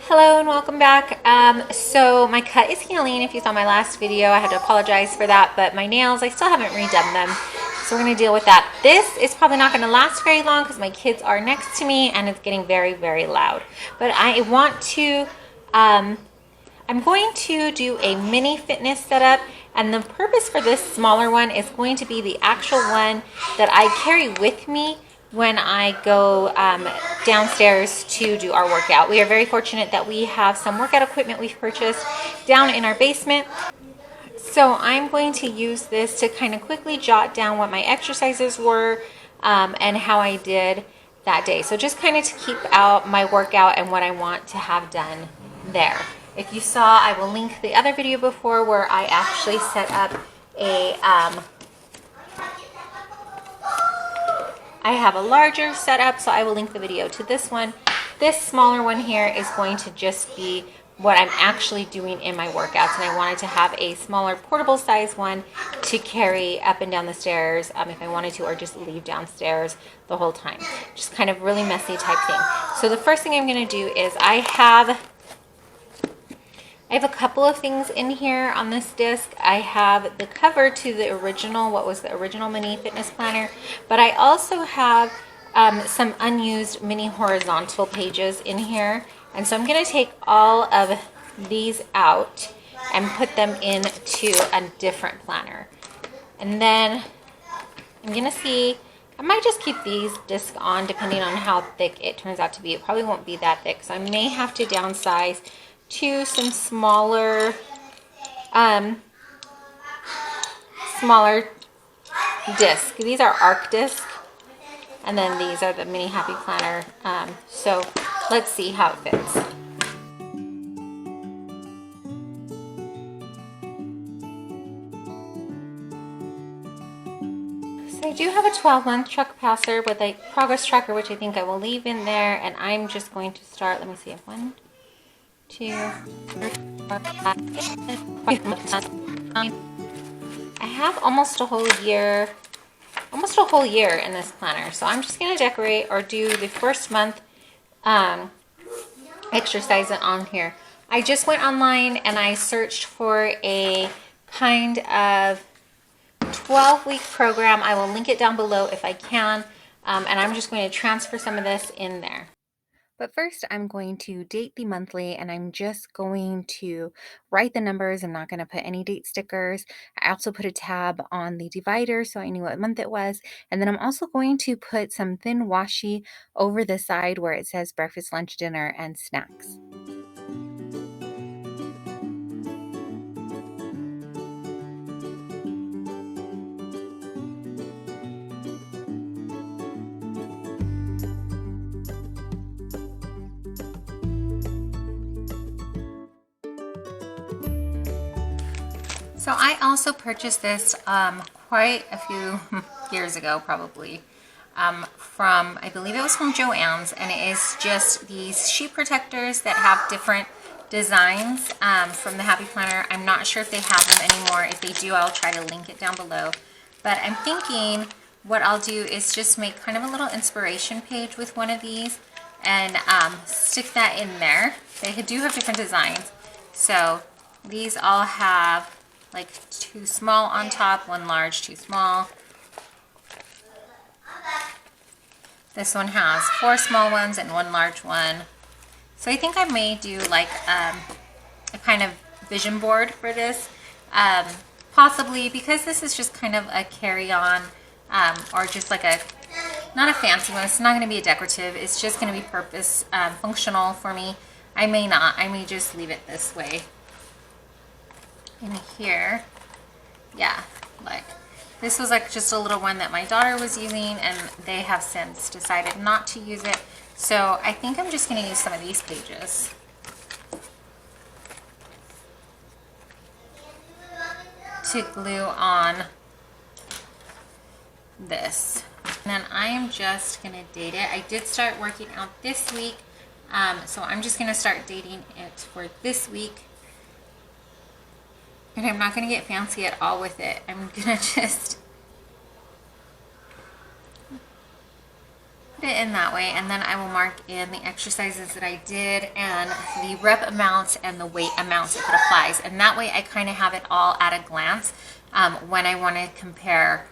Hello and welcome back. So my cut is healing. If you saw my last video, I had to apologize for that, but my nails, I still haven't redone them. So we're gonna deal with that. This is probably not gonna last very long because my kids are next to me and it's getting very, very loud. But I want to, I'm going to do a mini fitness setup, and the purpose for this smaller one is going to be the actual one that I carry with me when I go downstairs to do our workout. We are very fortunate that we have some workout equipment we've purchased down in our basement. So I'm going to use this to kind of quickly jot down what my exercises were and how I did that day. So just kind of to keep out my workout and what I want to have done there. If you saw, I will link the other video before where I actually set up a I have a larger setup, so I will link the video to this one. This smaller one here is going to just be what I'm actually doing in my workouts, and I wanted to have a smaller portable size one to carry up and down the stairs if I wanted to, or just leave downstairs the whole time. Just kind of really messy type thing. So the first thing I'm going to do is I have a couple of things in here on this disc. I have the cover to the original, what was the original mini fitness planner, but I also have some unused mini horizontal pages in here. And so I'm going to take all of these out and put them into a different planner. And then I'm going to see, I might just keep these discs on depending on how thick it turns out to be. It probably won't be that thick, so I may have to downsize to some smaller discs. These are arc discs, and then these are the mini happy planner. So let's see how it fits. So I do have a 12-month truck passer with a progress tracker, which I think I will leave in there, and I'm just going to start. Let me see, 1, 2, 3, 4, 5, 6, 7, 8, 9. I have almost a whole year in this planner. So I'm just going to decorate or do the first month exercise on here. I just went online and I searched for a kind of 12-week program. I will link it down below if I can. And I'm just going to transfer some of this in there. But first, I'm going to date the monthly, and I'm just going to write the numbers. I'm not going to put any date stickers. I also put a tab on the divider so I knew what month it was. And then I'm also going to put some thin washi over the side where it says breakfast, lunch, dinner, and snacks. So I also purchased this quite a few years ago, probably, from, I believe it was from Joann's, and it is just these sheet protectors that have different designs from the Happy Planner. I'm not sure if they have them anymore. If they do, I'll try to link it down below. But I'm thinking what I'll do is just make kind of a little inspiration page with one of these and stick that in there. They do have different designs. So these all have like 2 small on top, 1 large, 2 small. This one has 4 small ones and 1 large one. So I think I may do like a kind of vision board for this, possibly, because this is just kind of a carry-on or just like a, not a fancy one. It's not going to be a decorative. It's just going to be purpose functional for me. I may just leave it this way. In here, yeah, like this was like just a little one that my daughter was using, and they have since decided not to use it. So I think I'm just going to use some of these pages to glue on this. And then I am just going to date it. I did start working out this week, so I'm just going to start dating it for this week. And I'm not going to get fancy at all with it. I'm going to just Put it in that way, and then I will mark in the exercises that I did and the rep amounts and the weight amounts if it applies. And that way I kind of have it all at a glance when I want to compare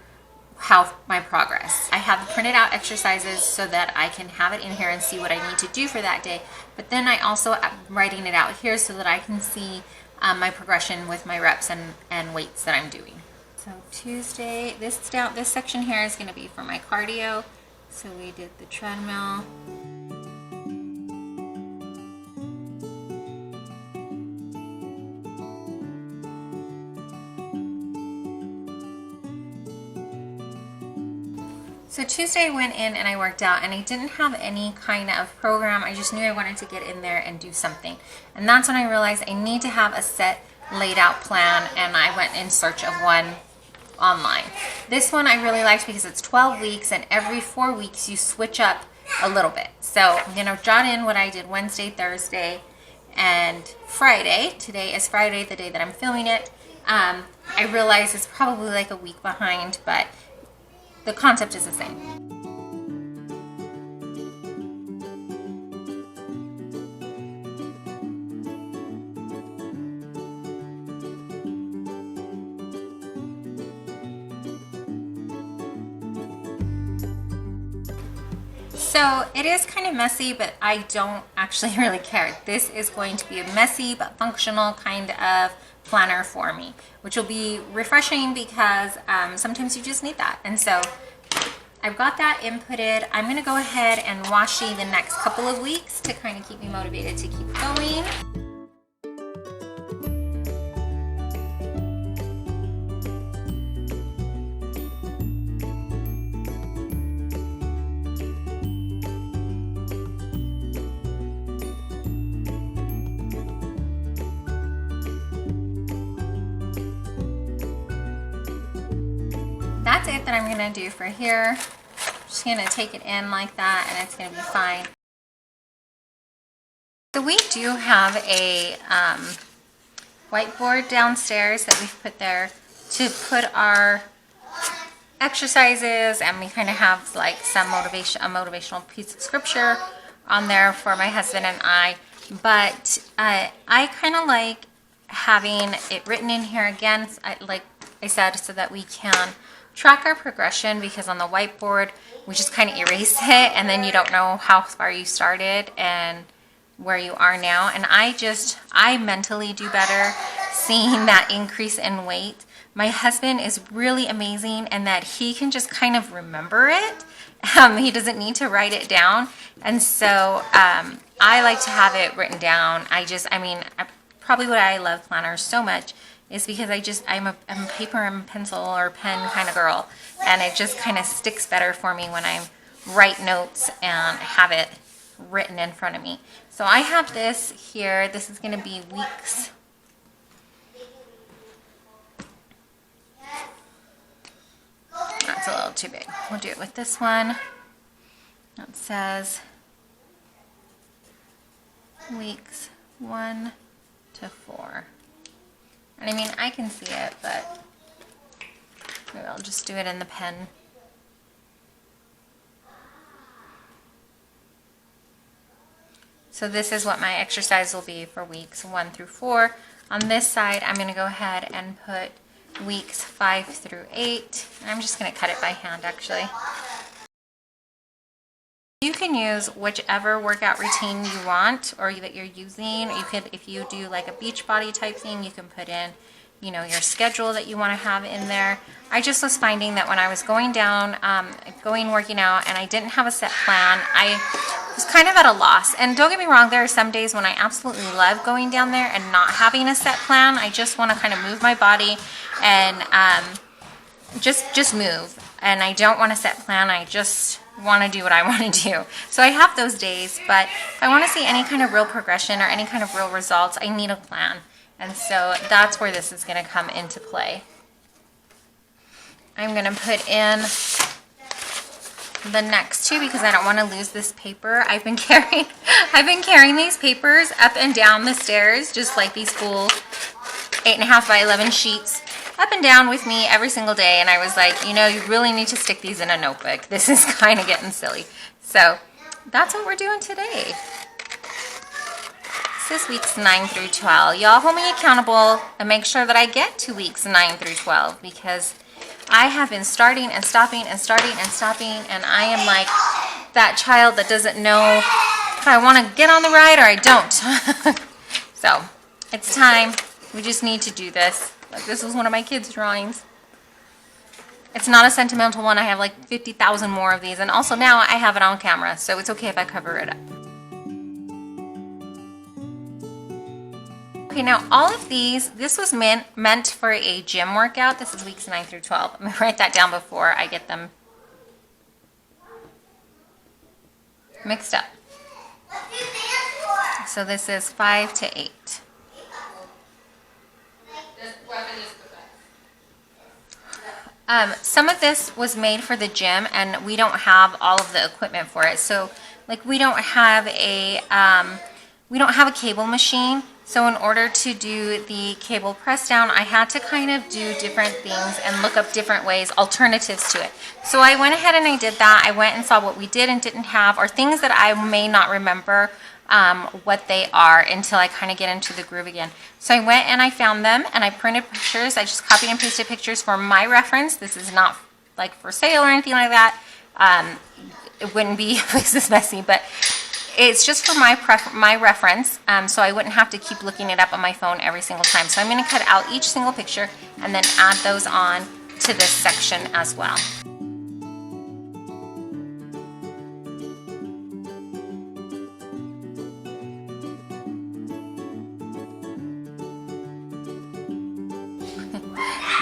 how my progress. I have the printed out exercises so that I can have it in here and see what I need to do for that day. But then I also am writing it out here so that I can see my progression with my reps and weights that I'm doing. So Tuesday, this section here is going to be for my cardio. So we did the treadmill. So Tuesday I went in and I worked out, and I didn't have any kind of program. I just knew I wanted to get in there and do something. And that's when I realized I need to have a set laid out plan, and I went in search of one online. This one I really liked because it's 12 weeks, and every 4 weeks you switch up a little bit. So I'm gonna jot in what I did Wednesday, Thursday, and Friday. Today is Friday, the day that I'm filming it. I realize it's probably like a week behind, but the concept is the same. So it is kind of messy, but I don't actually really care. This is going to be a messy but functional kind of planner for me, which will be refreshing because sometimes you just need that. And so I've got that inputted. I'm gonna go ahead and washi the next couple of weeks to kind of keep me motivated to keep going. That's it that I'm gonna do for here. Just gonna take it in like that, and it's gonna be fine. So we do have a whiteboard downstairs that we've put there to put our exercises, and we kind of have like some a motivational piece of scripture on there for my husband and I. But I kind of like having it written in here again, like I said, so that we can track our progression, because on the whiteboard we just kind of erase it and then you don't know how far you started and where you are now. And I mentally do better seeing that increase in weight. My husband is really amazing in that he can just kind of remember it. He doesn't need to write it down. And so I like to have it written down. Probably why I love planners so much is because I'm a paper and pencil or pen kind of girl, and it just kind of sticks better for me when I write notes and have it written in front of me. So I have this here. This is going to be weeks. That's a little too big. We'll do it with this one. It says weeks 1 to 4. And I mean, I can see it, but maybe I'll just do it in the pen. So this is what my exercise will be for weeks 1 through 4. On this side, I'm going to go ahead and put weeks 5 through 8. And I'm just going to cut it by hand, actually. You can use whichever workout routine you want or that you're using. You could, if you do like a beach body type thing, you can put in, you know, your schedule that you want to have in there. I just was finding that when I was going down, working out, and I didn't have a set plan, I was kind of at a loss. And don't get me wrong, there are some days when I absolutely love going down there and not having a set plan. I just want to kind of move my body and just move. And I don't want a set plan. I just want to do what I want to do. So I have those days, but if I want to see any kind of real progression or any kind of real results, I need a plan. And so that's where this is going to come into play. I'm going to put in the next two because I don't want to lose this paper. I've been carrying these papers up and down the stairs, just like these full 8.5 by 11 sheets up and down with me every single day. And I was like, you know, you really need to stick these in a notebook. This is kind of getting silly. So that's what we're doing today. This is weeks 9 through 12. Y'all hold me accountable and make sure that I get to weeks 9 through 12 because I have been starting and stopping and starting and stopping, and I am like that child that doesn't know if I want to get on the ride or I don't. So it's time. We just need to do this. Like, this was one of my kids' drawings. It's not a sentimental one. I have like 50,000 more of these, and also now I have it on camera, so it's okay if I cover it up. Okay, now all of these, this was meant for a gym workout. This is weeks 9 through 12. I'm gonna write that down before I get them mixed up. So this is 5 to 8. Some of this was made for the gym, and we don't have all of the equipment for it. So, like, we don't have a cable machine. So in order to do the cable press down, I had to kind of do different things and look up different ways, alternatives to it. So I went ahead and I did that. I went and saw what we did and didn't have, or things that I may not remember what they are until I kind of get into the groove again. So I went and I found them and I printed pictures. I just copied and pasted pictures for my reference. This is not like for sale or anything like that. It wouldn't be this messy, but it's just for my reference, so I wouldn't have to keep looking it up on my phone every single time. So I'm going to cut out each single picture and then add those on to this section as well.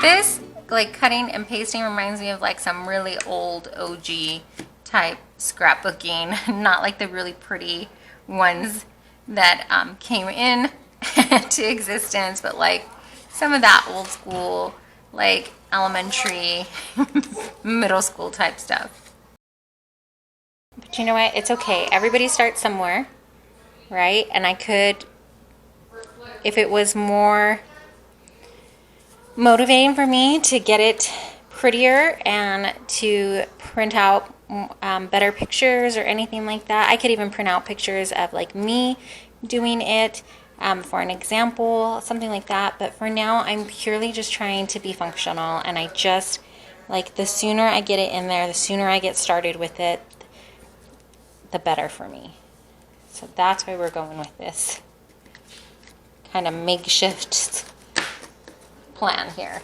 This, like, cutting and pasting reminds me of like some really old OG type scrapbooking, not like the really pretty ones that came in to existence, but like some of that old school, like elementary, middle school type stuff. But you know what? It's okay. Everybody starts somewhere, right? And I could, if it was more motivating for me to get it prettier and to print out better pictures or anything like that. I could even print out pictures of like me doing it for an example, something like that. But for now, I'm purely just trying to be functional, and I just, like, the sooner I get it in there, the sooner I get started with it, the better for me. So that's why we're going with this kind of makeshift plan here.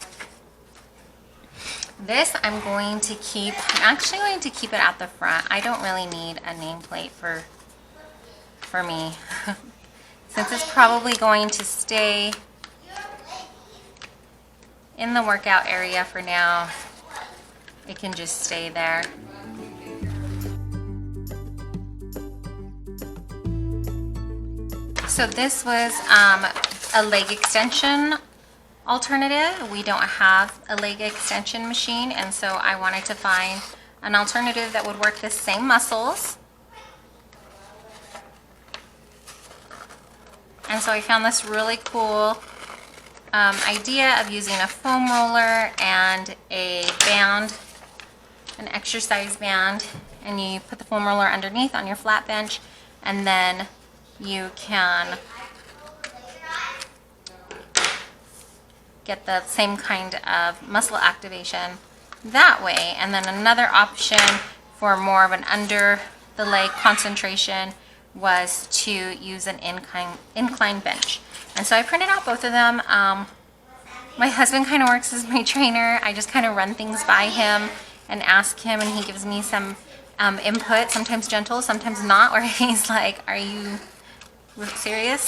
This I'm actually going to keep it at the front. I don't really need a nameplate for me. Since it's probably going to stay in the workout area for now, it can just stay there. So this was a leg extension alternative. We don't have a leg extension machine, and so I wanted to find an alternative that would work the same muscles. And so I found this really cool idea of using a foam roller and a band, an exercise band, and you put the foam roller underneath on your flat bench, and then you can get the same kind of muscle activation that way. And then another option for more of an under the leg concentration was to use an incline bench. And so I printed out both of them. My husband kind of works as my trainer. I just kind of run things by him and ask him, and he gives me some input, sometimes gentle, sometimes not, where he's like, are you serious?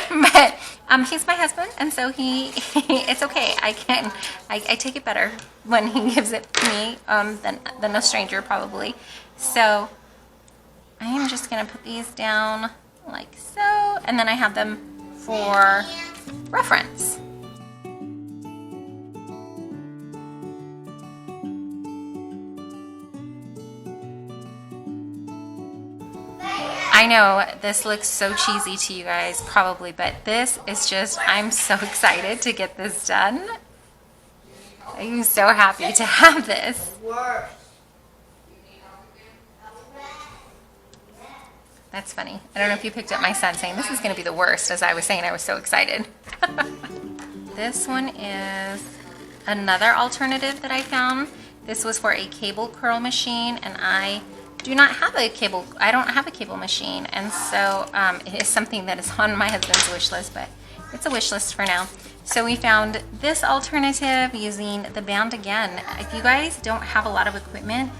But he's my husband, and so it's okay. I take it better when he gives it to me than a stranger probably. So I am just gonna put these down like so, and then I have them for reference. I know this looks so cheesy to you guys probably, but this is just, I'm so excited to get this done. I'm so happy to have this. That's funny. I don't know if you picked up my son saying this is going to be the worst, as I was saying I was so excited. This one is another alternative that I found. This was for a cable curl machine, and I don't have a cable machine, and so it is something that is on my husband's wish list, but it's a wish list for now. So we found this alternative using the band again. If you guys don't have a lot of equipment,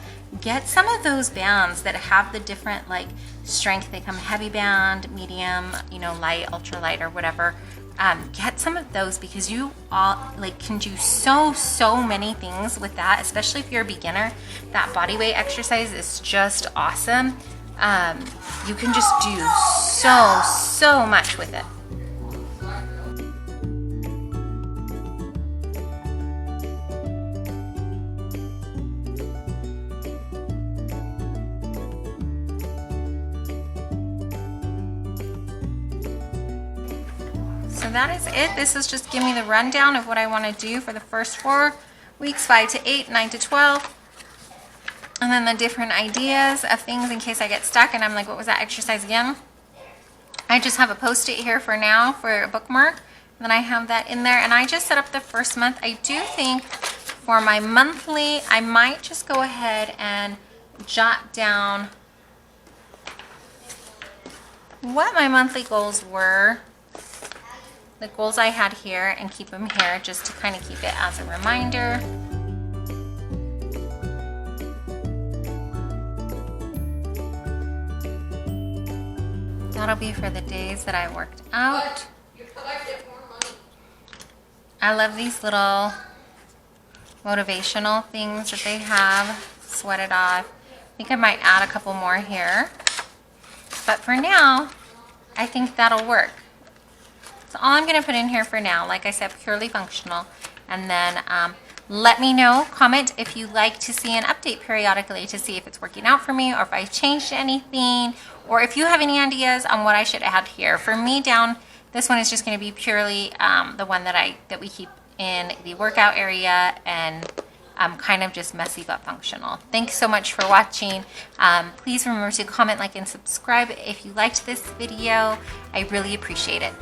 get some of those bands that have the different like strength. They come heavy band, medium, light, ultra light, or whatever. Get some of those, because you all can do so many things with that, especially if you're a beginner. That body weight exercise is just awesome. You can just do so much with it. So that is it. This is just giving me the rundown of what I want to do for the first 4 weeks, 5 to 8, 9 to 12. And then the different ideas of things in case I get stuck and I'm like, what was that exercise again? I just have a post-it here for now for a bookmark. And then I have that in there. And I just set up the first month. I do think for my monthly, I might just go ahead and jot down what my monthly goals were. The goals I had here, and keep them here just to kind of keep it as a reminder. That'll be for the days that I worked out. I love these little motivational things that they have. Sweat it off. I think I might add a couple more here. But for now, I think that'll work. So all I'm going to put in here for now, like I said, purely functional. And then let me know, comment if you'd like to see an update periodically to see if it's working out for me, or if I changed anything, or if you have any ideas on what I should add here. For me, this one is just going to be purely the one that we keep in the workout area, and kind of just messy but functional. Thanks so much for watching. Please remember to comment, like, and subscribe if you liked this video. I really appreciate it.